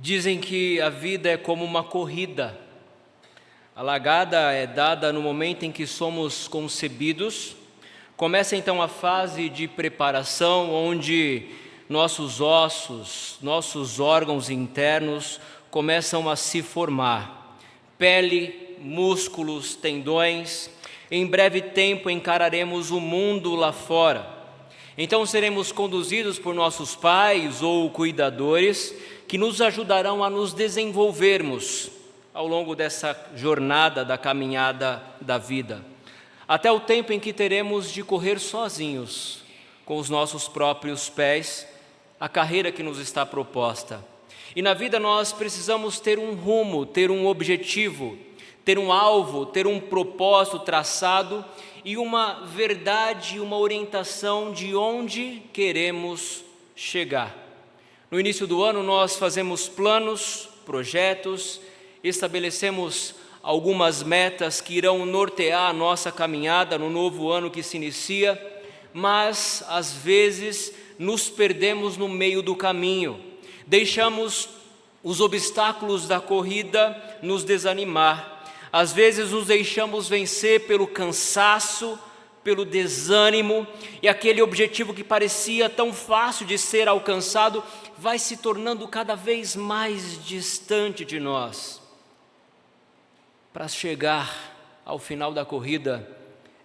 Dizem que a vida é como uma corrida. A largada é dada no momento em que somos concebidos. Começa então a fase de preparação, onde nossos ossos, nossos órgãos internos começam a se formar. Pele, músculos, tendões. Em breve tempo encararemos o mundo lá fora. Então seremos conduzidos por nossos pais ou cuidadores que nos ajudarão a nos desenvolvermos ao longo dessa jornada da caminhada da vida, até o tempo em que teremos de correr sozinhos, com os nossos próprios pés, a carreira que nos está proposta. E na vida nós precisamos ter um rumo, ter um objetivo, ter um alvo, ter um propósito traçado e uma verdade, uma orientação de onde queremos chegar. No início do ano nós fazemos planos, projetos, estabelecemos algumas metas que irão nortear a nossa caminhada no novo ano que se inicia, mas às vezes nos perdemos no meio do caminho, deixamos os obstáculos da corrida nos desanimar, às vezes nos deixamos vencer pelo cansaço, pelo desânimo, e aquele objetivo que parecia tão fácil de ser alcançado vai se tornando cada vez mais distante de nós. Para chegar ao final da corrida,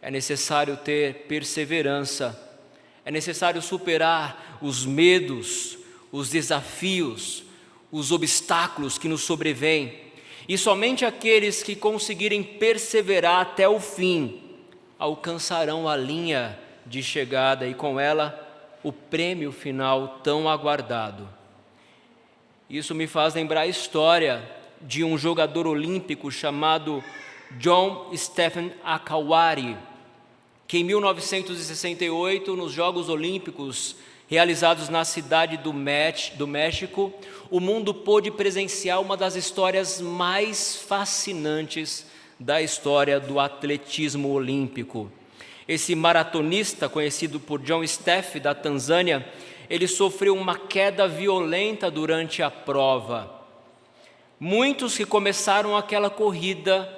é necessário ter perseverança, é necessário superar os medos, os desafios, os obstáculos que nos sobrevêm, e somente aqueles que conseguirem perseverar até o fim alcançarão a linha de chegada e com ela o prêmio final tão aguardado. Isso me faz lembrar a história de um jogador olímpico chamado John Stephen Akawari, que em 1968, nos Jogos Olímpicos realizados na cidade do México, o mundo pôde presenciar uma das histórias mais fascinantes da história do atletismo olímpico. Esse maratonista, conhecido por John Steph, da Tanzânia, ele sofreu uma queda violenta durante a prova. Muitos que começaram aquela corrida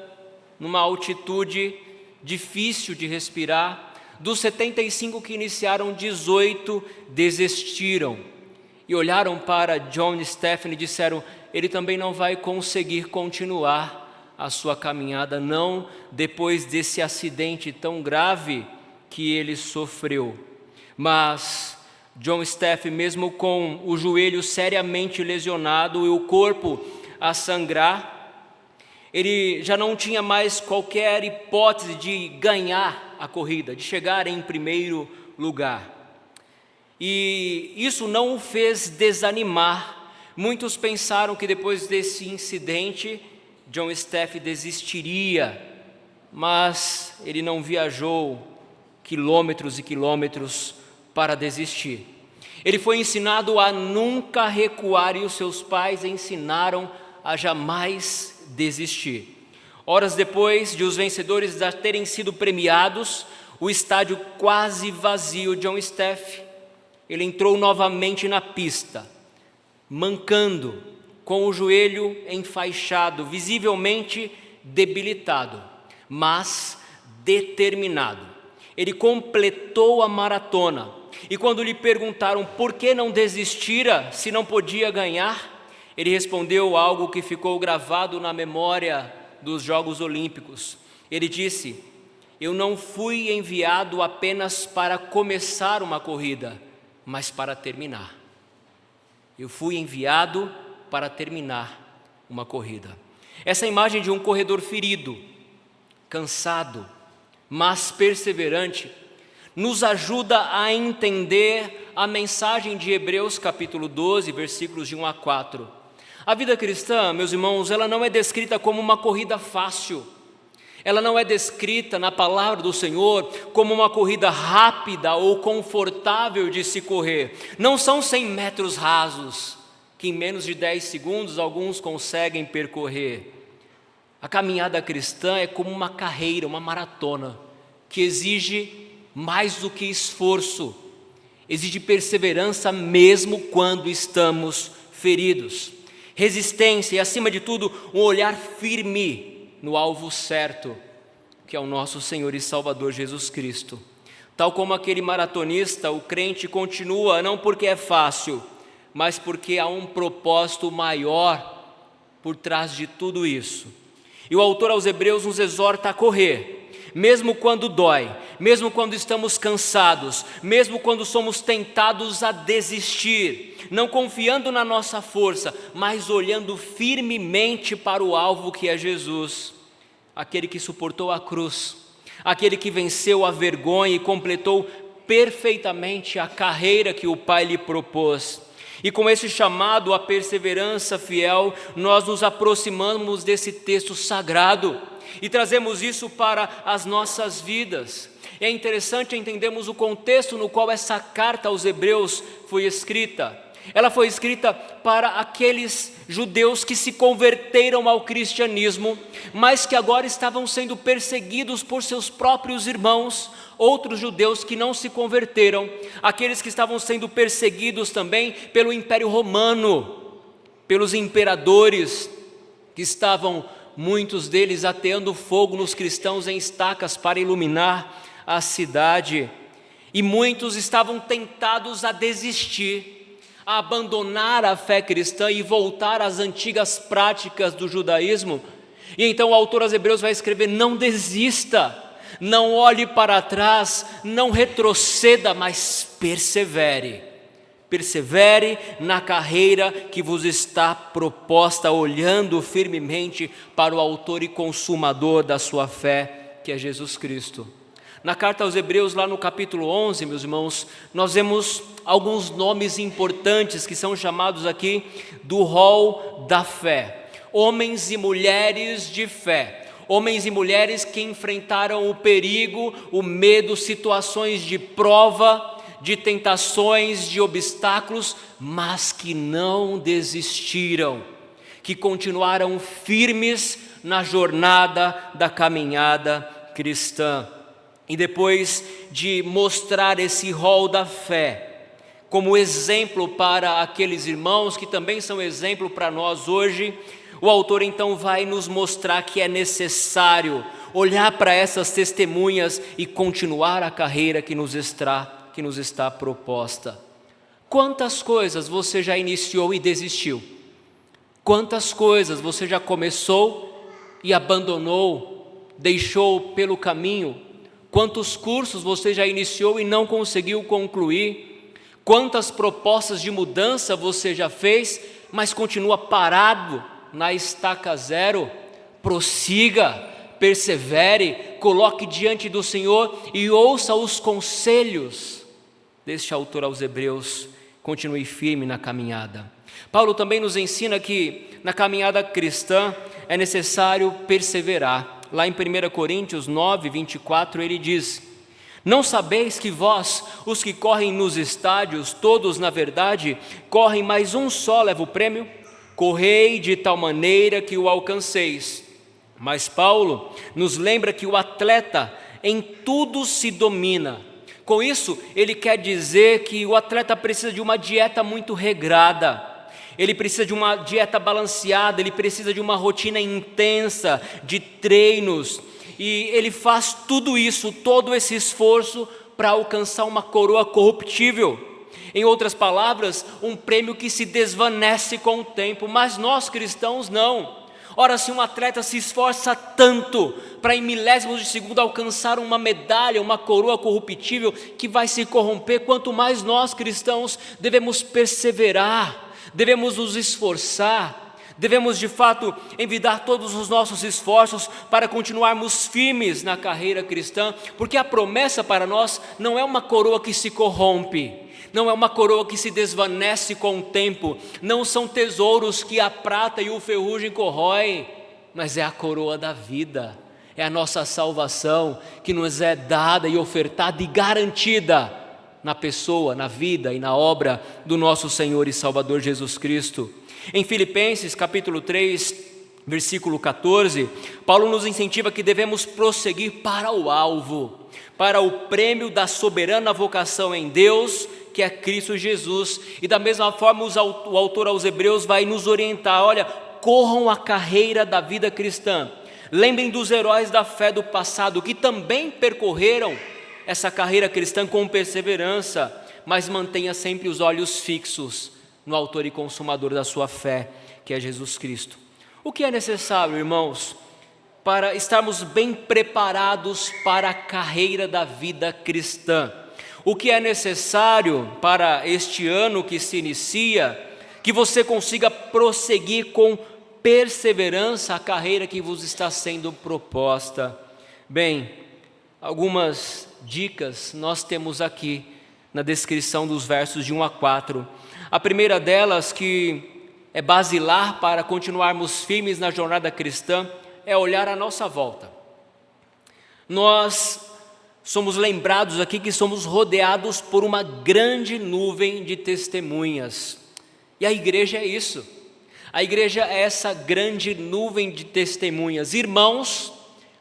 numa altitude difícil de respirar, dos 75 que iniciaram, 18 desistiram e olharam para John Steph e disseram: ele também não vai conseguir continuar a sua caminhada, não depois desse acidente tão grave que ele sofreu. Mas John Steph, mesmo com o joelho seriamente lesionado e o corpo a sangrar, ele já não tinha mais qualquer hipótese de ganhar a corrida, de chegar em primeiro lugar. E isso não o fez desanimar. Muitos pensaram que depois desse incidente John Steph desistiria, mas ele não viajou quilômetros e quilômetros para desistir. Ele foi ensinado a nunca recuar e os seus pais ensinaram a jamais desistir. Horas depois de os vencedores já terem sido premiados, o estádio quase vazio, John Steph, ele entrou novamente na pista, mancando, com o joelho enfaixado, visivelmente debilitado, mas determinado. Ele completou a maratona, e quando lhe perguntaram por que não desistira se não podia ganhar, ele respondeu algo que ficou gravado na memória dos Jogos Olímpicos. Ele disse: eu não fui enviado apenas para começar uma corrida, mas para terminar. Eu fui enviado para terminar uma corrida. Essa imagem de um corredor ferido, cansado, mas perseverante, nos ajuda a entender a mensagem de Hebreus capítulo 12, versículos de 1 a 4. A vida cristã, meus irmãos, ela não é descrita como uma corrida fácil. Ela não é descrita na palavra do Senhor como uma corrida rápida ou confortável de se correr. Não são 100 metros rasos, que em menos de 10 segundos alguns conseguem percorrer. A caminhada cristã é como uma carreira, uma maratona, que exige mais do que esforço, exige perseverança mesmo quando estamos feridos. resistência e, acima de tudo, um olhar firme no alvo certo, que é o nosso Senhor e Salvador Jesus Cristo. Tal como aquele maratonista, o crente continua não porque é fácil, mas porque há um propósito maior por trás de tudo isso. E o autor aos Hebreus nos exorta a correr, mesmo quando dói, mesmo quando estamos cansados, mesmo quando somos tentados a desistir, não confiando na nossa força, mas olhando firmemente para o alvo que é Jesus, aquele que suportou a cruz, aquele que venceu a vergonha e completou perfeitamente a carreira que o Pai lhe propôs. E com esse chamado à perseverança fiel, nós nos aproximamos desse texto sagrado e trazemos isso para as nossas vidas. É interessante entendermos o contexto no qual essa carta aos Hebreus foi escrita. Ela foi escrita para aqueles judeus que se converteram ao cristianismo, mas que agora estavam sendo perseguidos por seus próprios irmãos, outros judeus que não se converteram, aqueles que estavam sendo perseguidos também pelo Império Romano, pelos imperadores que estavam, muitos deles, ateando fogo nos cristãos em estacas para iluminar a cidade, e muitos estavam tentados a desistir, a abandonar a fé cristã e voltar às antigas práticas do judaísmo. E então o autor aos Hebreus vai escrever: não desista, não olhe para trás, não retroceda, mas persevere. Persevere na carreira que vos está proposta, olhando firmemente para o autor e consumador da sua fé, que é Jesus Cristo. Na carta aos Hebreus, lá no capítulo 11, meus irmãos, nós vemos alguns nomes importantes que são chamados aqui do rol da fé. Homens e mulheres de fé. Homens e mulheres que enfrentaram o perigo, o medo, situações de prova, de tentações, de obstáculos, mas que não desistiram, que continuaram firmes na jornada da caminhada cristã. E depois de mostrar esse rol da fé como exemplo para aqueles irmãos que também são exemplo para nós hoje, o autor então vai nos mostrar que é necessário olhar para essas testemunhas e continuar a carreira que nos está proposta. Quantas coisas você já iniciou e desistiu? Quantas coisas você já começou e abandonou, deixou pelo caminho? Quantos cursos você já iniciou e não conseguiu concluir? Quantas propostas de mudança você já fez, mas continua parado na estaca zero? Prossiga, persevere, coloque diante do Senhor e ouça os conselhos deste autor aos Hebreus. Continue firme na caminhada. Paulo também nos ensina que na caminhada cristã é necessário perseverar. Lá em 1 Coríntios 9, 24, ele diz: não sabeis que vós, os que correm nos estádios, todos na verdade correm, mas um só leva o prêmio? Correi de tal maneira que o alcanceis. Mas Paulo nos lembra que o atleta em tudo se domina. Com isso, ele quer dizer que o atleta precisa de uma dieta muito regrada. Ele precisa de uma dieta balanceada, ele precisa de uma rotina intensa de treinos, e ele faz tudo isso, todo esse esforço para alcançar uma coroa corruptível. Em outras palavras, um prêmio que se desvanece com o tempo, mas nós cristãos não. Ora, se um atleta se esforça tanto para em milésimos de segundo alcançar uma medalha, uma coroa corruptível que vai se corromper, quanto mais nós cristãos devemos perseverar, devemos nos esforçar, devemos de fato envidar todos os nossos esforços para continuarmos firmes na carreira cristã, porque a promessa para nós não é uma coroa que se corrompe, não é uma coroa que se desvanece com o tempo, não são tesouros que a prata e o ferrugem corroem, mas é a coroa da vida, é a nossa salvação que nos é dada e ofertada e garantida na pessoa, na vida e na obra do nosso Senhor e Salvador Jesus Cristo. Em Filipenses capítulo 3, versículo 14, Paulo nos incentiva que devemos prosseguir para o alvo, para o prêmio da soberana vocação em Deus que é Cristo Jesus. E da mesma forma o autor aos Hebreus vai nos orientar: olha, corram a carreira da vida cristã. Lembrem dos heróis da fé do passado, que também percorreram essa carreira cristã com perseverança, mas mantenha sempre os olhos fixos no autor e consumador da sua fé, que é Jesus Cristo. O que é necessário, irmãos, para estarmos bem preparados para a carreira da vida cristã? O que é necessário para este ano que se inicia, que você consiga prosseguir com perseverança a carreira que vos está sendo proposta? Bem, algumas dicas nós temos aqui na descrição dos versos de 1 a 4. A primeira delas, que é basilar para continuarmos firmes na jornada cristã, é olhar à nossa volta. Nós somos lembrados aqui que somos rodeados por uma grande nuvem de testemunhas. E a igreja é isso. A igreja é essa grande nuvem de testemunhas. Irmãos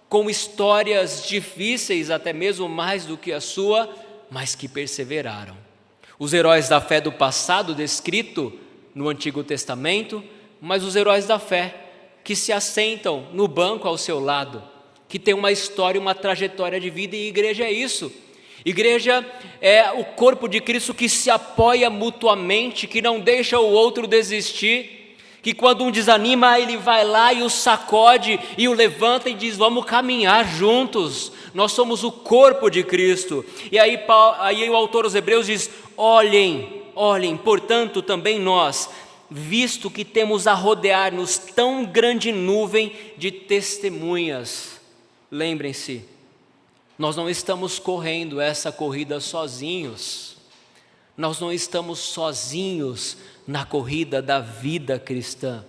com histórias difíceis, até mesmo mais do que a sua, mas que perseveraram. Os heróis da fé do passado, descrito no Antigo Testamento, mas os heróis da fé que se assentam no banco ao seu lado, que tem uma história, uma trajetória de vida. E igreja é isso. Igreja é o corpo de Cristo que se apoia mutuamente, que não deixa o outro desistir, que quando um desanima, ele vai lá e o sacode e o levanta e diz: vamos caminhar juntos. Nós somos o corpo de Cristo. E aí o autor aos Hebreus diz: olhem, portanto também nós, visto que temos a rodear-nos tão grande nuvem de testemunhas. Lembrem-se, nós não estamos correndo essa corrida sozinhos. Nós não estamos sozinhos na corrida da vida cristã.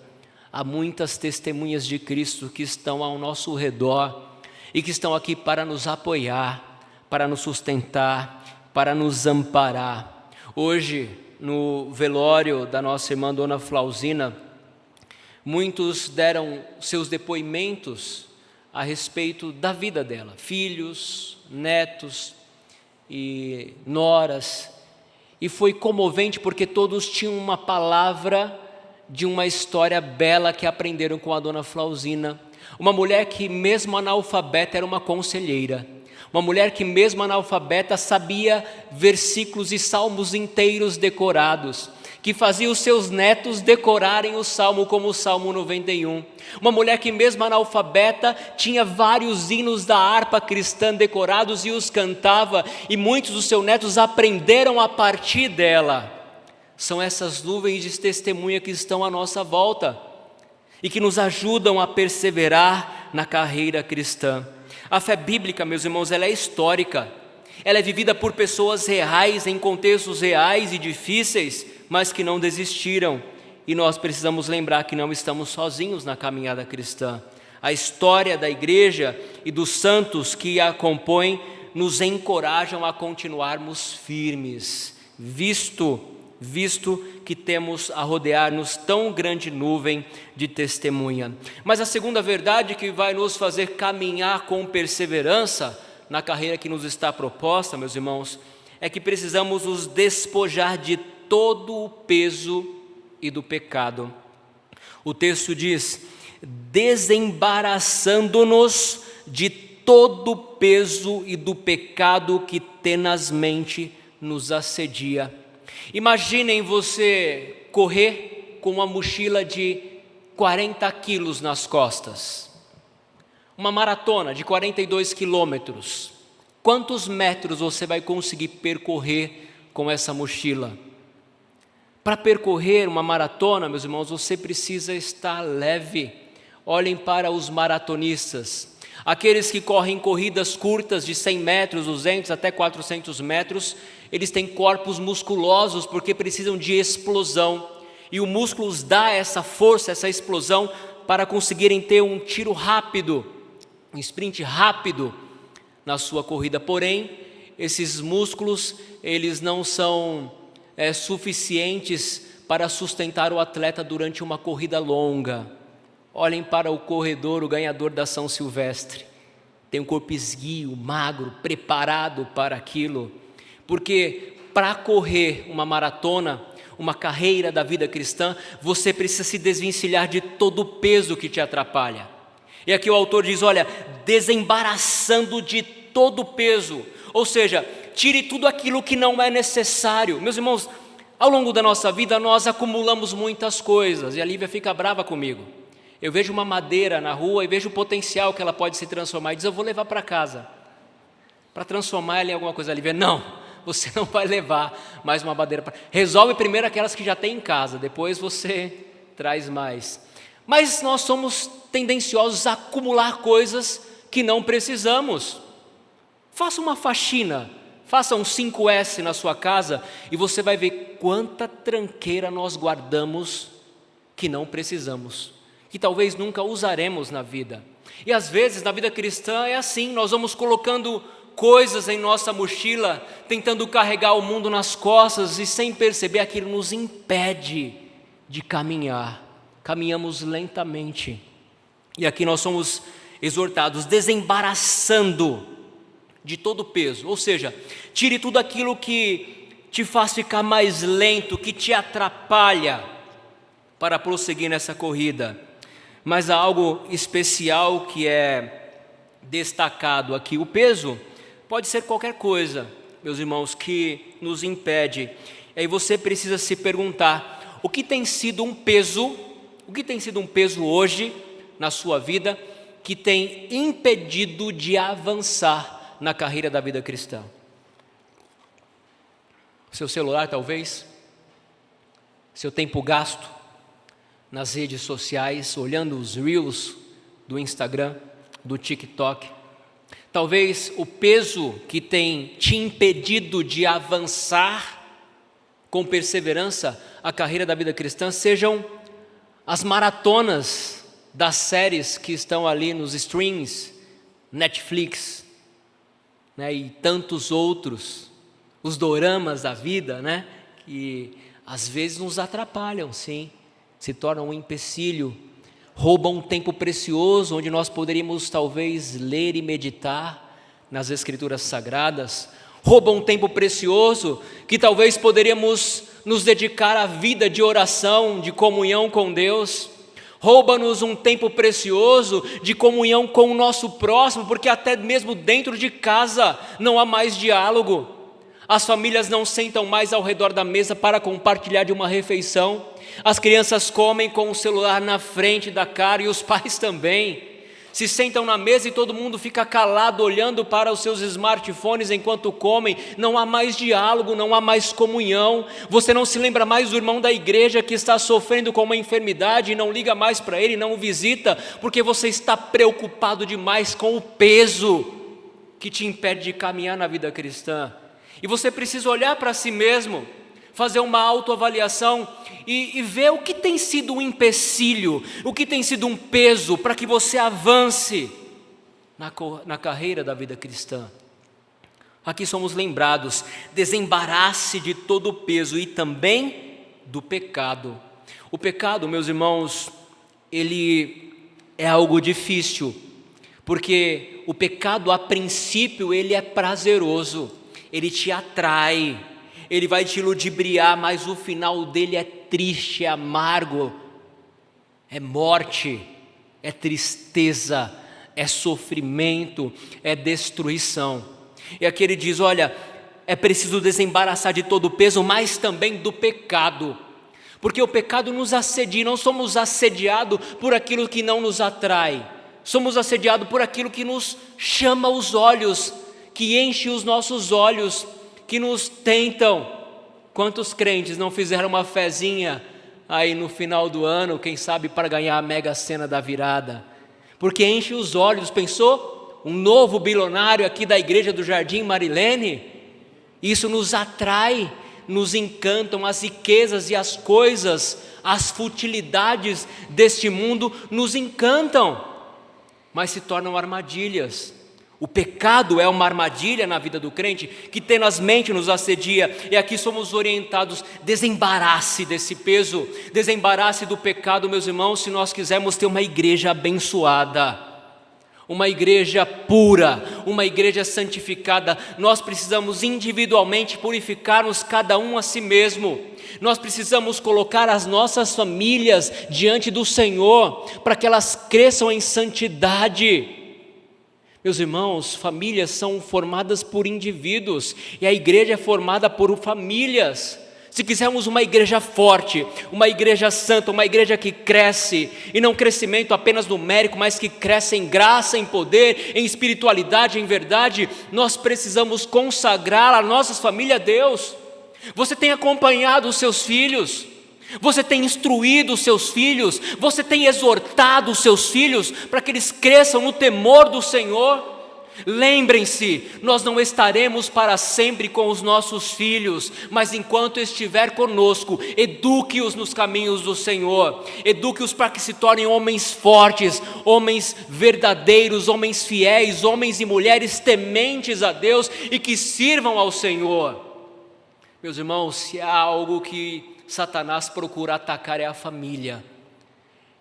Há muitas testemunhas de Cristo que estão ao nosso redor e que estão aqui para nos apoiar, para nos sustentar, para nos amparar. Hoje, no velório da nossa irmã Dona Flauzina, muitos deram seus depoimentos a respeito da vida dela, filhos, netos e noras, e foi comovente porque todos tinham uma palavra de uma história bela que aprenderam com a Dona Flauzina, uma mulher que mesmo analfabeta era uma conselheira, uma mulher que mesmo analfabeta sabia versículos e salmos inteiros decorados, que fazia os seus netos decorarem o salmo como o Salmo 91. Uma mulher que mesmo analfabeta tinha vários hinos da harpa cristã decorados e os cantava, e muitos dos seus netos aprenderam a partir dela. São essas nuvens de testemunha que estão à nossa volta e que nos ajudam a perseverar na carreira cristã. A fé bíblica, meus irmãos, ela é histórica. Ela é vivida por pessoas reais, em contextos reais e difíceis, mas que não desistiram. E nós precisamos lembrar que não estamos sozinhos na caminhada cristã. A história da igreja e dos santos que a compõem nos encorajam a continuarmos firmes, visto que temos a rodear-nos tão grande nuvem de testemunha. Mas a segunda verdade que vai nos fazer caminhar com perseverança na carreira que nos está proposta, meus irmãos, é que precisamos nos despojar de todo o peso e do pecado. O texto diz: desembaraçando-nos de todo o peso e do pecado que tenazmente nos assedia. Imaginem você correr com uma mochila de 40 quilos nas costas, uma maratona de 42 quilômetros. Quantos metros você vai conseguir percorrer com essa mochila? Para percorrer uma maratona, meus irmãos, você precisa estar leve. Olhem para os maratonistas, aqueles que correm corridas curtas de 100 metros, 200 até 400 metros, eles têm corpos musculosos porque precisam de explosão. E o músculo os dá essa força, essa explosão para conseguirem ter um tiro rápido, um sprint rápido na sua corrida. Porém, esses músculos, eles não são suficientes para sustentar o atleta durante uma corrida longa. Olhem para o corredor, o ganhador da São Silvestre. Tem um corpo esguio, magro, preparado para aquilo. Porque para correr uma maratona, uma carreira da vida cristã, você precisa se desvencilhar de todo o peso que te atrapalha. E aqui o autor diz, olha, desembaraçando de todo o peso, ou seja, tire tudo aquilo que não é necessário. Meus irmãos, ao longo da nossa vida nós acumulamos muitas coisas, e a Lívia fica brava comigo. Eu vejo uma madeira na rua e vejo o potencial que ela pode se transformar, e diz, eu vou levar para casa, para transformar ela em alguma coisa. A Lívia, não, você não vai levar mais uma madeira. Resolve primeiro aquelas que já tem em casa, depois você traz mais. Mas nós somos tendenciosos a acumular coisas que não precisamos. Faça uma faxina, faça um 5S na sua casa e você vai ver quanta tranqueira nós guardamos que não precisamos, que talvez nunca usaremos na vida. E às vezes na vida cristã é assim, nós vamos colocando coisas em nossa mochila, tentando carregar o mundo nas costas e sem perceber aquilo nos impede de caminhar. Caminhamos lentamente. E aqui nós somos exortados, desembaraçando de todo o peso, ou seja, tire tudo aquilo que te faz ficar mais lento, que te atrapalha para prosseguir nessa corrida. Mas há algo especial que é destacado aqui. O peso pode ser qualquer coisa, meus irmãos, que nos impede. E aí você precisa se perguntar, o que tem sido um peso hoje na sua vida que tem impedido de avançar na carreira da vida cristã? Seu celular, talvez, seu tempo gasto nas redes sociais, olhando os reels do Instagram, do TikTok. Talvez o peso que tem te impedido de avançar com perseverança a carreira da vida cristã sejam as maratonas das séries que estão ali nos streams, Netflix, né, e tantos outros, os doramas da vida, né, que às vezes nos atrapalham, sim, se tornam um empecilho, roubam um tempo precioso onde nós poderíamos talvez ler e meditar nas Escrituras Sagradas, roubam um tempo precioso que talvez poderíamos nos dedicar à vida de oração, de comunhão com Deus, rouba-nos um tempo precioso de comunhão com o nosso próximo, porque até mesmo dentro de casa não há mais diálogo, as famílias não sentam mais ao redor da mesa para compartilhar de uma refeição, as crianças comem com o celular na frente da cara e os pais também, se sentam na mesa e todo mundo fica calado olhando para os seus smartphones enquanto comem, não há mais diálogo, não há mais comunhão, você não se lembra mais do irmão da igreja que está sofrendo com uma enfermidade e não liga mais para ele, não o visita, porque você está preocupado demais com o peso que te impede de caminhar na vida cristã, e você precisa olhar para si mesmo, fazer uma autoavaliação e ver o que tem sido um empecilho, o que tem sido um peso para que você avance na carreira da vida cristã. Aqui somos lembrados, desembarace de todo o peso e também do pecado. O pecado, meus irmãos, ele é algo difícil, porque o pecado a princípio ele é prazeroso, ele te atrai, ele vai te ludibriar, mas o final dele é triste, é amargo, é morte, é tristeza, é sofrimento, é destruição. E aqui ele diz, olha, é preciso desembaraçar de todo o peso, mas também do pecado, porque o pecado nos assedia, não somos assediados por aquilo que não nos atrai, somos assediados por aquilo que nos chama os olhos, que enche os nossos olhos, que nos tentam. Quantos crentes não fizeram uma fezinha aí no final do ano, quem sabe para ganhar a mega sena da virada, porque enche os olhos, pensou? Um novo bilionário aqui da igreja do Jardim Marilene, isso nos atrai, nos encantam, as riquezas e as coisas, as futilidades deste mundo nos encantam, mas se tornam armadilhas. O pecado é uma armadilha na vida do crente que tenazmente nos assedia, e aqui somos orientados, desembarace desse peso, desembarace do pecado, meus irmãos, se nós quisermos ter uma igreja abençoada, uma igreja pura, uma igreja santificada. Nós precisamos individualmente purificarmos cada um a si mesmo. Nós precisamos colocar as nossas famílias diante do Senhor, para que elas cresçam em santidade. Meus irmãos, famílias são formadas por indivíduos, e a igreja é formada por famílias. Se quisermos uma igreja forte, uma igreja santa, uma igreja que cresce, e não crescimento apenas numérico, mas que cresce em graça, em poder, em espiritualidade, em verdade, nós precisamos consagrar a nossas famílias a Deus. Você tem acompanhado os seus filhos, você tem instruído os seus filhos, você tem exortado os seus filhos para que eles cresçam no temor do Senhor. Lembrem-se, nós não estaremos para sempre com os nossos filhos, mas enquanto estiver conosco, eduque-os nos caminhos do Senhor, eduque-os para que se tornem homens fortes, homens verdadeiros, homens fiéis, homens e mulheres tementes a Deus e que sirvam ao Senhor. Meus irmãos, se há algo que Satanás procura atacar é a família.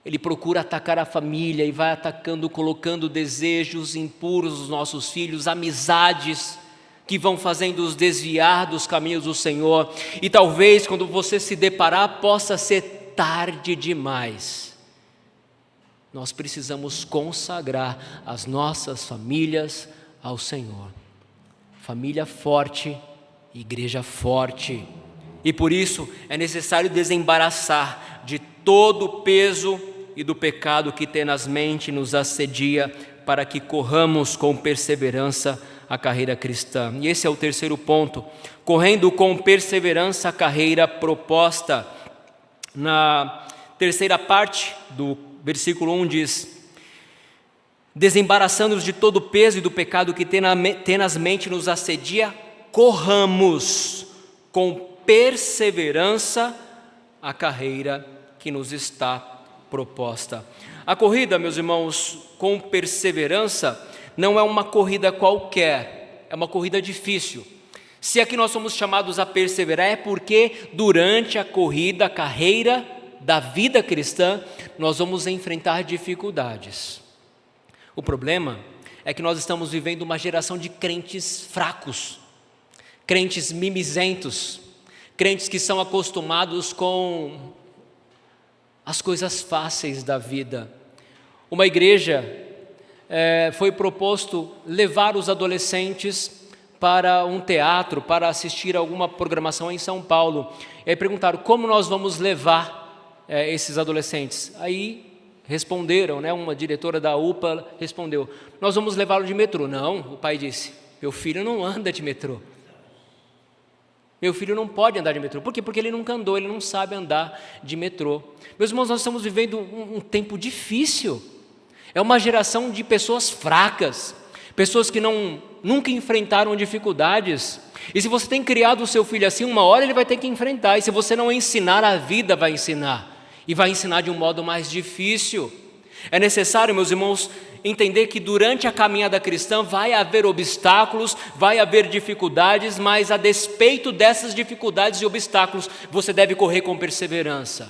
Ele procura atacar a família e vai atacando, colocando desejos impuros nos nossos filhos, amizades que vão fazendo-os desviar dos caminhos do Senhor. E talvez quando você se deparar possa ser tarde demais. Nós precisamos consagrar as nossas famílias ao Senhor. Família forte, igreja forte. E por isso é necessário desembaraçar de todo o peso e do pecado que tenazmente nos assedia, para que corramos com perseverança a carreira cristã. E esse é o terceiro ponto, correndo com perseverança a carreira proposta. Na terceira parte do versículo 1 diz: desembaraçando-nos de todo o peso e do pecado que tenazmente nos assedia, corramos com perseverança a carreira que nos está proposta. A corrida, meus irmãos, com perseverança, não é uma corrida qualquer, é uma corrida difícil. Se aqui nós somos chamados a perseverar, é porque durante a corrida, a carreira da vida cristã, nós vamos enfrentar dificuldades. O problema é que nós estamos vivendo uma geração de crentes fracos, crentes mimizentos, crentes que são acostumados com as coisas fáceis da vida. Uma igreja foi proposto levar os adolescentes para um teatro, para assistir a alguma programação em São Paulo. E aí perguntaram, como nós vamos levar esses adolescentes? Aí responderam, uma diretora da UPA respondeu, nós vamos levá-lo de metrô. Não, o pai disse, meu filho não anda de metrô. Meu filho não pode andar de metrô. Por quê? Porque ele nunca andou, ele não sabe andar de metrô. Meus irmãos, nós estamos vivendo um tempo difícil. É uma geração de pessoas fracas, pessoas que nunca enfrentaram dificuldades. E se você tem criado o seu filho assim, uma hora ele vai ter que enfrentar. E se você não ensinar, a vida vai ensinar. E vai ensinar de um modo mais difícil. É necessário, meus irmãos, entender que durante a caminhada cristã vai haver obstáculos, vai haver dificuldades, mas a despeito dessas dificuldades e obstáculos, você deve correr com perseverança.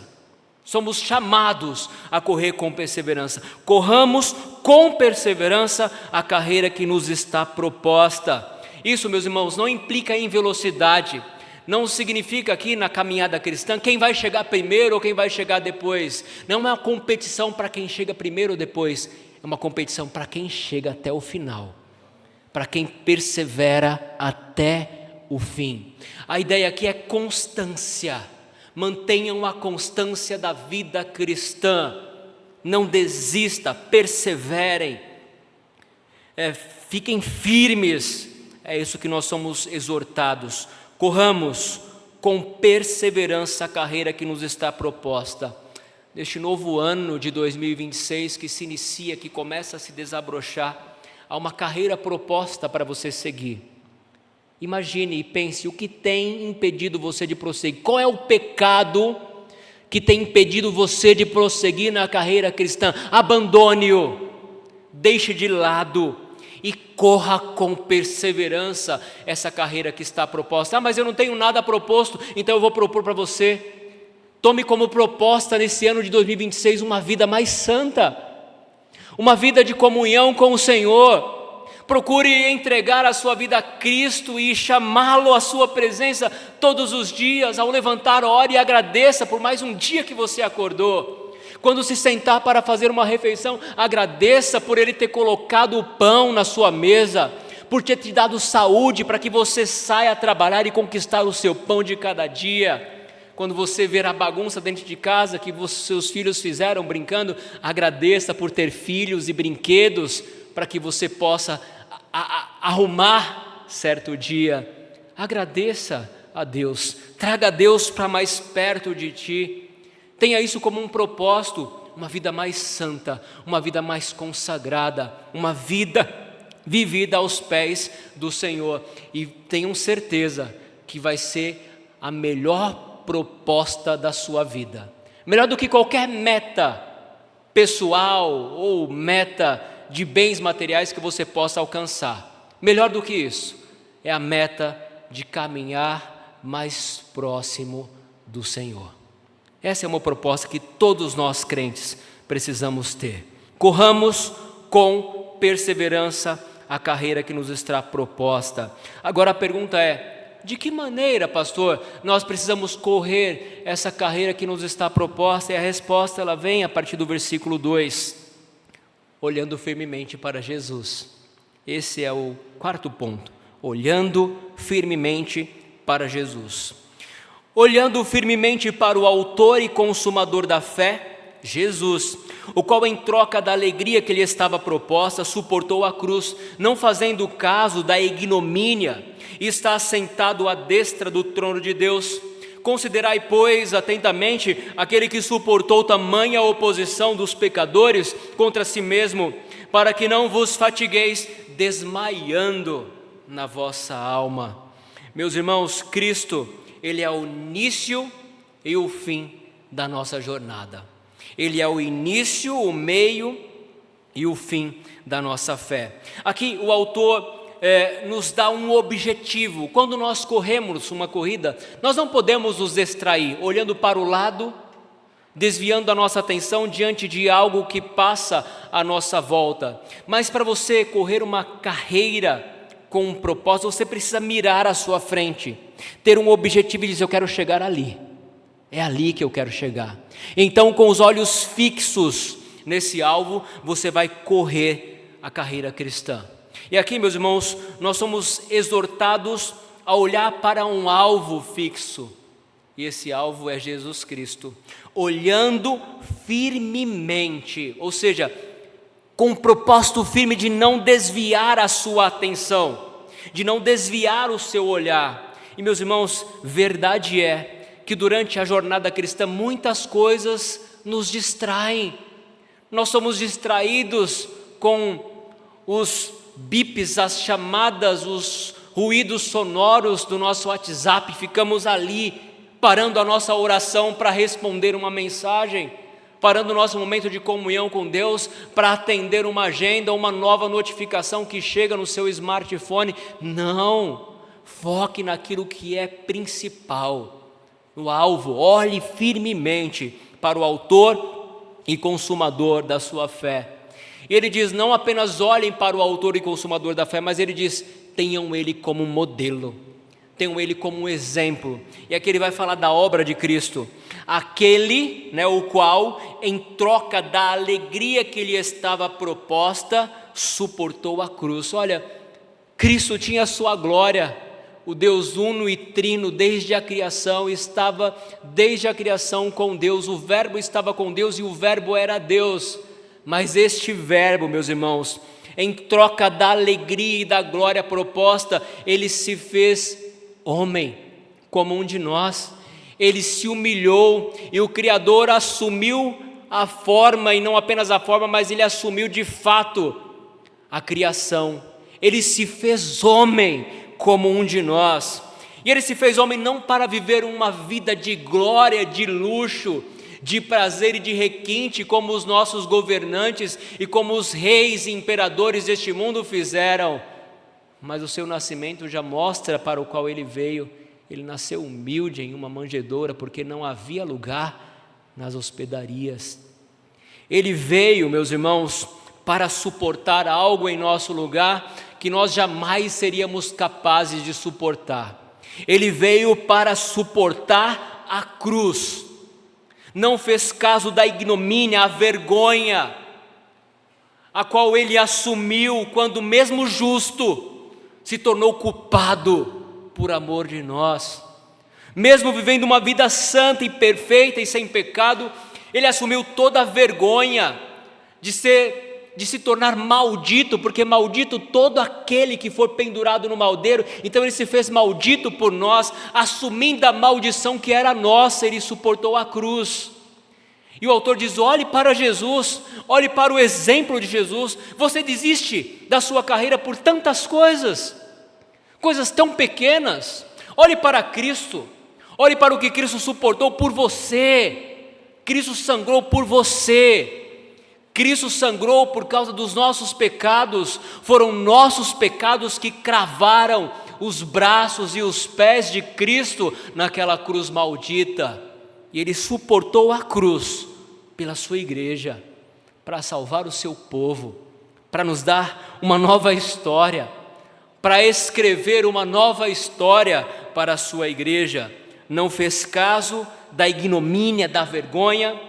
Somos chamados a correr com perseverança. Corramos com perseverança a carreira que nos está proposta. Isso, meus irmãos, não implica em velocidade. Não significa aqui na caminhada cristã quem vai chegar primeiro ou quem vai chegar depois. Não é uma competição para quem chega primeiro ou depois. É uma competição para quem chega até o final. Para quem persevera até o fim. A ideia aqui é constância. Mantenham a constância da vida cristã. Não desista, perseverem. Fiquem firmes. É isso que nós somos exortados. Corramos com perseverança a carreira que nos está proposta. Neste novo ano de 2026 que se inicia, que começa a se desabrochar, há uma carreira proposta para você seguir. Imagine e pense o que tem impedido você de prosseguir. Qual é o pecado que tem impedido você de prosseguir na carreira cristã? Abandone-o, deixe de lado e corra com perseverança essa carreira que está proposta. Mas eu não tenho nada proposto, então eu vou propor para você. Tome como proposta nesse ano de 2026 uma vida mais santa, uma vida de comunhão com o Senhor. Procure entregar a sua vida a Cristo e chamá-lo à sua presença todos os dias. Ao levantar, ore e agradeça por mais um dia que você acordou. Quando se sentar para fazer uma refeição, agradeça por Ele ter colocado o pão na sua mesa, por ter te dado saúde para que você saia a trabalhar e conquistar o seu pão de cada dia. Quando você ver a bagunça dentro de casa que seus filhos fizeram brincando, agradeça por ter filhos e brinquedos para que você possa arrumar certo dia. Agradeça a Deus, traga Deus para mais perto de ti. Tenha isso como um propósito, uma vida mais santa, uma vida mais consagrada, uma vida vivida aos pés do Senhor. E tenham certeza que vai ser a melhor proposta da sua vida, melhor do que qualquer meta pessoal ou meta de bens materiais que você possa alcançar. Melhor do que isso é a meta de caminhar mais próximo do Senhor. Essa é uma proposta que todos nós crentes precisamos ter. Corramos com perseverança a carreira que nos está proposta. Agora a pergunta é: de que maneira, pastor, nós precisamos correr essa carreira que nos está proposta? E a resposta ela vem a partir do versículo 2. Olhando firmemente para Jesus. Esse é o quarto ponto. Olhando firmemente para Jesus. Olhando firmemente para o autor e consumador da fé, Jesus, o qual em troca da alegria que lhe estava proposta, suportou a cruz, não fazendo caso da ignomínia, e está assentado à destra do trono de Deus. Considerai, pois, atentamente aquele que suportou tamanha oposição dos pecadores contra si mesmo, para que não vos fatigueis desmaiando na vossa alma. Meus irmãos, Cristo, Ele é o início e o fim da nossa jornada. Ele é o início, o meio e o fim da nossa fé. Aqui o autor nos dá um objetivo. Quando nós corremos uma corrida, nós não podemos nos distrair, olhando para o lado, desviando a nossa atenção diante de algo que passa à nossa volta. Mas para você correr uma carreira com um propósito, você precisa mirar à sua frente, ter um objetivo e dizer: eu quero chegar ali, é ali que eu quero chegar. Então, com os olhos fixos nesse alvo, você vai correr a carreira cristã. E aqui, meus irmãos, nós somos exortados a olhar para um alvo fixo, e esse alvo é Jesus Cristo, olhando firmemente, ou seja, com um propósito firme de não desviar a sua atenção, de não desviar o seu olhar. E, meus irmãos, verdade é que durante a jornada cristã muitas coisas nos distraem. Nós somos distraídos com os bips, as chamadas, os ruídos sonoros do nosso WhatsApp. Ficamos ali parando a nossa oração para responder uma mensagem, parando o nosso momento de comunhão com Deus para atender uma agenda, uma nova notificação que chega no seu smartphone. Não, foque naquilo que é principal, no alvo. Olhe firmemente para o autor e consumador da sua fé. E ele diz: não apenas olhem para o autor e consumador da fé, mas ele diz: tenham ele como modelo, tenham ele como um exemplo. E aqui ele vai falar da obra de Cristo, aquele, o qual, em troca da alegria que lhe estava proposta, suportou a cruz. Olha, Cristo tinha a sua glória, o Deus uno e trino desde a criação, estava desde a criação com Deus, o verbo estava com Deus e o verbo era Deus. Mas este verbo, meus irmãos, em troca da alegria e da glória proposta, ele se fez homem, como um de nós. Ele se humilhou e o Criador assumiu a forma, e não apenas a forma, mas ele assumiu de fato a criação. Ele se fez homem como um de nós. E ele se fez homem não para viver uma vida de glória, de luxo, de prazer e de requinte, como os nossos governantes e como os reis e imperadores deste mundo fizeram, mas o seu nascimento já mostra para o qual ele veio. Ele nasceu humilde em uma manjedoura, porque não havia lugar nas hospedarias. Ele veio, meus irmãos, para suportar algo em nosso lugar que nós jamais seríamos capazes de suportar. Ele veio para suportar a cruz. Não fez caso da ignomínia, a vergonha, a qual ele assumiu quando mesmo justo se tornou culpado por amor de nós. Mesmo vivendo uma vida santa e perfeita e sem pecado, ele assumiu toda a vergonha de se tornar maldito, porque maldito todo aquele que for pendurado no madeiro. Então ele se fez maldito por nós, assumindo a maldição que era nossa, ele suportou a cruz. E o autor diz: olhe para Jesus, olhe para o exemplo de Jesus. Você desiste da sua carreira por tantas coisas tão pequenas. Olhe para Cristo, olhe para o que Cristo suportou por você. Cristo sangrou por você. Cristo sangrou por causa dos nossos pecados. Foram nossos pecados que cravaram os braços e os pés de Cristo naquela cruz maldita. E Ele suportou a cruz pela sua igreja, para salvar o seu povo, para nos dar uma nova história, para escrever uma nova história para a sua igreja. Não fez caso da ignomínia, da vergonha.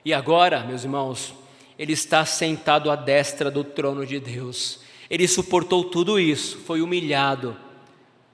E agora, meus irmãos, Ele está sentado à destra do trono de Deus. Ele suportou tudo isso, foi humilhado,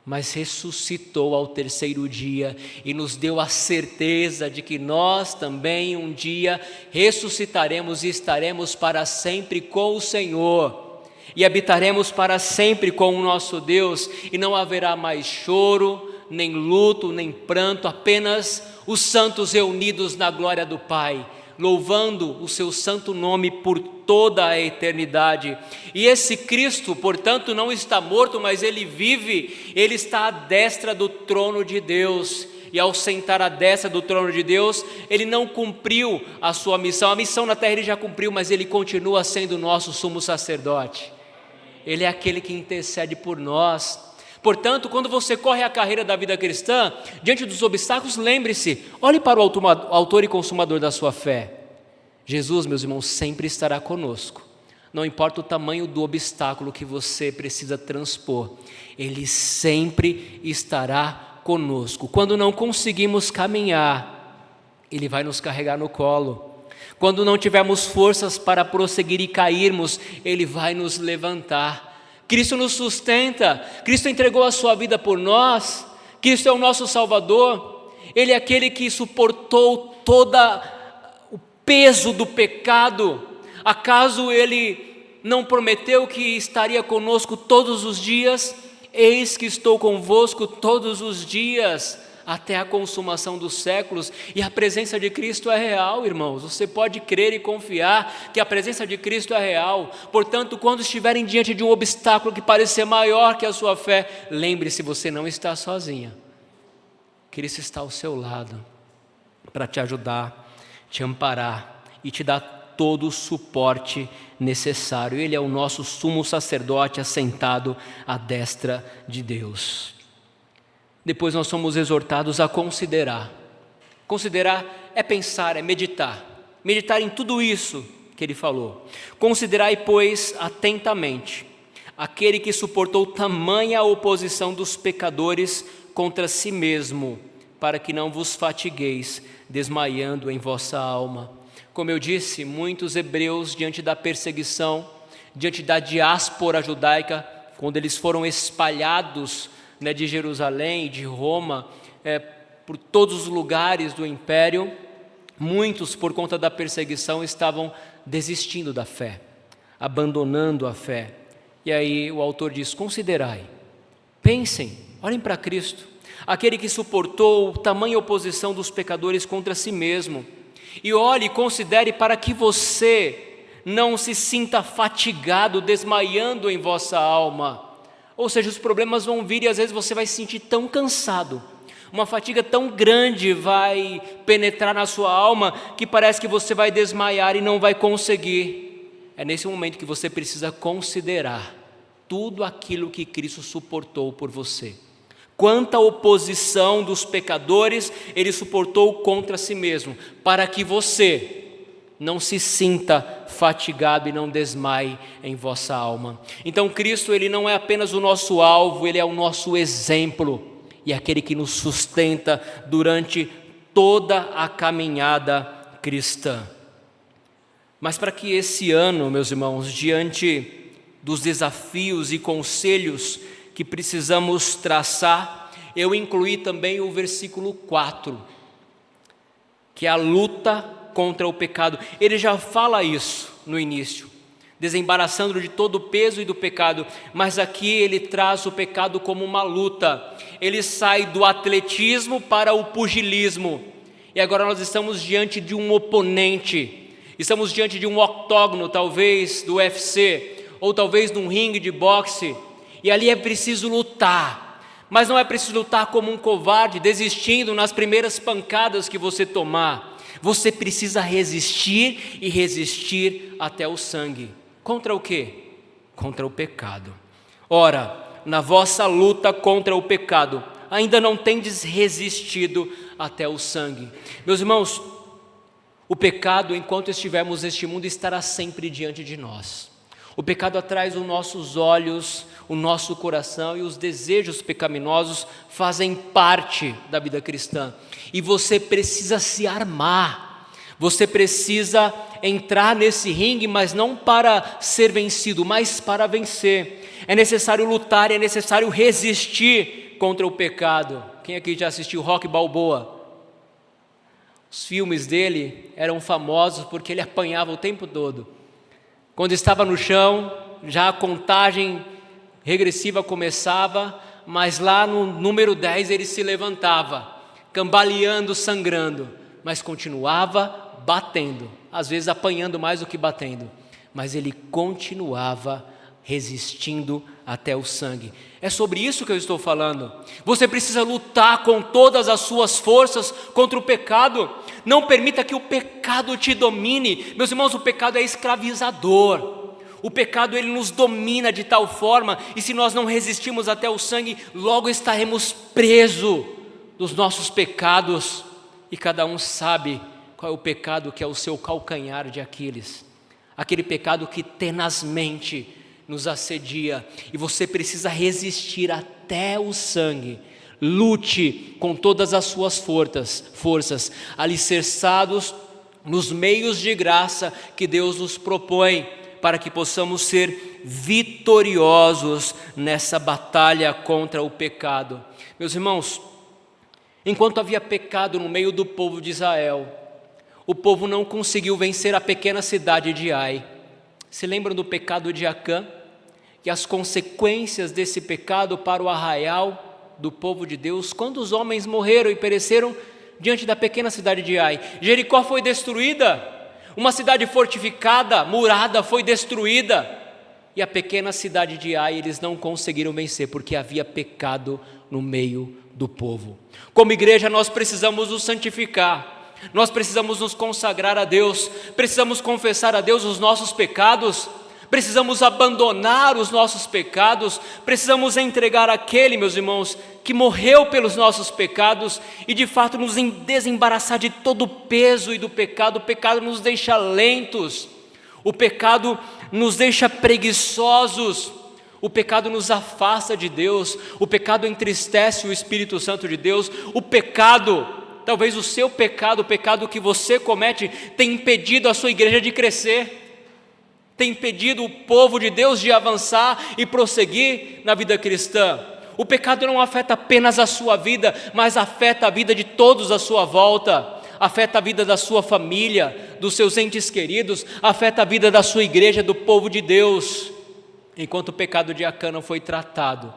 mas ressuscitou ao terceiro dia e nos deu a certeza de que nós também um dia ressuscitaremos e estaremos para sempre com o Senhor, e habitaremos para sempre com o nosso Deus, e não haverá mais choro, nem luto, nem pranto, apenas os santos reunidos na glória do Pai, louvando o seu santo nome por toda a eternidade. E esse Cristo, portanto, não está morto, mas Ele vive. Ele está à destra do trono de Deus, e ao sentar à destra do trono de Deus, Ele não cumpriu a sua missão. A missão na terra Ele já cumpriu, mas Ele continua sendo nosso sumo sacerdote. Ele é aquele que intercede por nós. Portanto, quando você corre a carreira da vida cristã, diante dos obstáculos, lembre-se, olhe para o autor e consumador da sua fé. Jesus, meus irmãos, sempre estará conosco. Não importa o tamanho do obstáculo que você precisa transpor, Ele sempre estará conosco. Quando não conseguimos caminhar, Ele vai nos carregar no colo. Quando não tivermos forças para prosseguir e cairmos, Ele vai nos levantar. Cristo nos sustenta, Cristo entregou a sua vida por nós, Cristo é o nosso Salvador. Ele é aquele que suportou todo o peso do pecado. Acaso Ele não prometeu que estaria conosco todos os dias? Eis que estou convosco todos os dias, até a consumação dos séculos. E a presença de Cristo é real, irmãos. Você pode crer e confiar que a presença de Cristo é real. Portanto, quando estiverem diante de um obstáculo que parecer maior que a sua fé, lembre-se, você não está sozinha. Cristo está ao seu lado para te ajudar, te amparar e te dar todo o suporte necessário. Ele é o nosso sumo sacerdote assentado à destra de Deus. Depois nós somos exortados a considerar. Considerar é pensar, é meditar. Meditar em tudo isso que ele falou. Considerai, pois, atentamente aquele que suportou tamanha oposição dos pecadores contra si mesmo, para que não vos fatigueis, desmaiando em vossa alma. Como eu disse, muitos hebreus, diante da perseguição, diante da diáspora judaica, quando eles foram espalhados de Jerusalém, de Roma, por todos os lugares do império, muitos, por conta da perseguição, estavam desistindo da fé, abandonando a fé. E aí o autor diz: considerai, pensem, olhem para Cristo, aquele que suportou tamanha oposição dos pecadores contra si mesmo, e olhe e considere para que você não se sinta fatigado, desmaiando em vossa alma. Ou seja, os problemas vão vir e às vezes você vai se sentir tão cansado, uma fatiga tão grande vai penetrar na sua alma que parece que você vai desmaiar e não vai conseguir. É nesse momento que você precisa considerar tudo aquilo que Cristo suportou por você. Quanta oposição dos pecadores Ele suportou contra si mesmo, para que você não se sinta fatigado e não desmaie em vossa alma. Então Cristo, Ele não é apenas o nosso alvo, Ele é o nosso exemplo e é aquele que nos sustenta durante toda a caminhada cristã. Mas para que esse ano, meus irmãos, diante dos desafios e conselhos que precisamos traçar, eu incluí também o versículo 4, que é a luta contra o pecado. Ele já fala isso no início, desembaraçando de todo o peso e do pecado, mas aqui ele traz o pecado como uma luta. Ele sai do atletismo para o pugilismo, e agora nós estamos diante de um oponente, estamos diante de um octógono, talvez do UFC, ou talvez de um ringue de boxe, e ali é preciso lutar, mas não é preciso lutar como um covarde, desistindo nas primeiras pancadas que você tomar. Você precisa resistir e resistir até o sangue. Contra o quê? Contra o pecado. Ora, na vossa luta contra o pecado, ainda não tendes resistido até o sangue. Meus irmãos, o pecado, enquanto estivermos neste mundo, estará sempre diante de nós. O pecado atrai os nossos olhos, o nosso coração, e os desejos pecaminosos fazem parte da vida cristã. E você precisa se armar, você precisa entrar nesse ringue, mas não para ser vencido, mas para vencer. É necessário lutar, é necessário resistir contra o pecado. Quem aqui já assistiu Rocky Balboa? Os filmes dele eram famosos porque ele apanhava o tempo todo. Quando estava no chão, já a contagem regressiva começava, mas lá no número 10 ele se levantava, cambaleando, sangrando, mas continuava batendo, às vezes apanhando mais do que batendo, mas ele continuava resistindo até o sangue. É sobre isso que eu estou falando. Você precisa lutar com todas as suas forças contra o pecado. Não permita que o pecado te domine. Meus irmãos, o pecado é escravizador. O pecado, ele nos domina de tal forma, e se nós não resistimos até o sangue, logo estaremos presos dos nossos pecados. E cada um sabe qual é o pecado que é o seu calcanhar de Aquiles. Aquele pecado que tenazmente nos assedia, e você precisa resistir até o sangue. Lute com todas as suas forças, alicerçados nos meios de graça que Deus nos propõe, para que possamos ser vitoriosos nessa batalha contra o pecado. Meus irmãos, enquanto havia pecado no meio do povo de Israel, o povo não conseguiu vencer a pequena cidade de Ai. Se lembram do pecado de Acã? E as consequências desse pecado para o arraial do povo de Deus, quando os homens morreram e pereceram diante da pequena cidade de Ai. Jericó foi destruída, uma cidade fortificada, murada, foi destruída, e a pequena cidade de Ai eles não conseguiram vencer, porque havia pecado no meio do povo. Como igreja nós precisamos nos santificar, nós precisamos nos consagrar a Deus, precisamos confessar a Deus os nossos pecados, precisamos abandonar os nossos pecados, precisamos entregar aquele, meus irmãos, que morreu pelos nossos pecados e de fato nos desembaraçar de todo o peso e do pecado. O pecado nos deixa lentos, o pecado nos deixa preguiçosos, o pecado nos afasta de Deus, o pecado entristece o Espírito Santo de Deus. O pecado, talvez o seu pecado, o pecado que você comete, tem impedido a sua igreja de crescer, tem impedido o povo de Deus de avançar e prosseguir na vida cristã. O pecado não afeta apenas a sua vida, mas afeta a vida de todos à sua volta, afeta a vida da sua família, dos seus entes queridos, afeta a vida da sua igreja, do povo de Deus. Enquanto o pecado de Acã não foi tratado,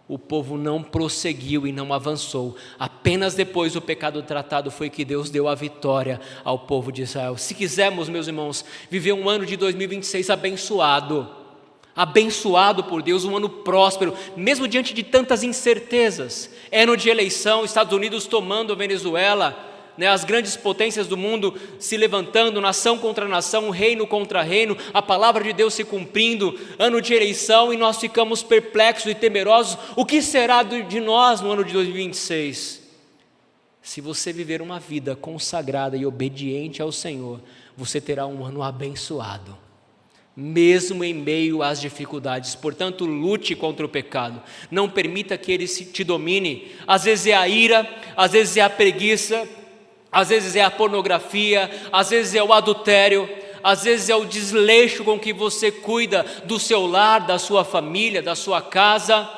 o povo não prosseguiu e não avançou. Apenas depois do pecado tratado foi que Deus deu a vitória ao povo de Israel. Se quisermos, meus irmãos, viver um ano de 2026 abençoado por Deus, um ano próspero, mesmo diante de tantas incertezas, ano de eleição, Estados Unidos tomando a Venezuela, as grandes potências do mundo se levantando, nação contra nação, reino contra reino, a palavra de Deus se cumprindo, ano de eleição, e nós ficamos perplexos e temerosos. O que será de nós no ano de 2026? Se você viver uma vida consagrada e obediente ao Senhor, você terá um ano abençoado, mesmo em meio às dificuldades. Portanto, lute contra o pecado, não permita que ele te domine. Às vezes é a ira, às vezes é a preguiça, às vezes é a pornografia, às vezes é o adultério, às vezes é o desleixo com que você cuida do seu lar, da sua família, da sua casa.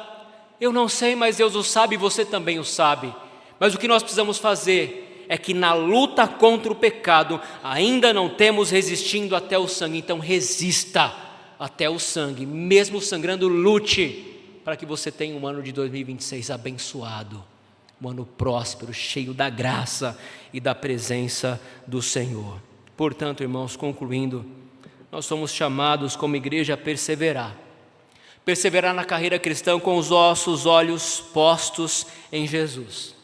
Eu não sei, mas Deus o sabe e você também o sabe. Mas o que nós precisamos fazer é que na luta contra o pecado ainda não temos resistindo até o sangue. Então resista até o sangue, mesmo sangrando, lute para que você tenha um ano de 2026 abençoado, um ano próspero, cheio da graça e da presença do Senhor. Portanto, irmãos, concluindo, nós somos chamados como igreja a perseverar na carreira cristã com os nossos olhos postos em Jesus.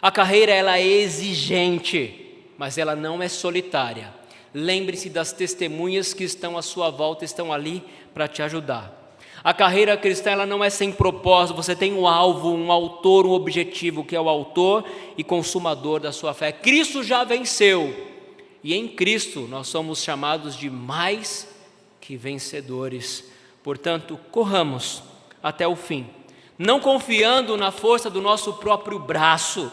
A carreira, ela é exigente, mas ela não é solitária. Lembre-se das testemunhas que estão à sua volta, estão ali para te ajudar. A carreira cristã, ela não é sem propósito. Você tem um alvo, um autor, um objetivo, que é o autor e consumador da sua fé. Cristo já venceu, e em Cristo nós somos chamados de mais que vencedores. Portanto, corramos até o fim, não confiando na força do nosso próprio braço.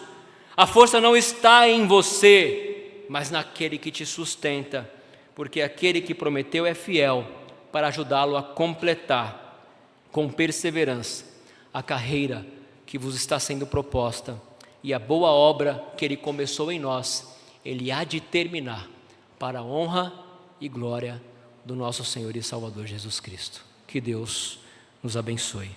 A força não está em você, mas naquele que te sustenta, porque aquele que prometeu é fiel para ajudá-lo a completar com perseverança a carreira que vos está sendo proposta, e a boa obra que Ele começou em nós, Ele há de terminar para a honra e glória do nosso Senhor e Salvador Jesus Cristo. Que Deus nos abençoe.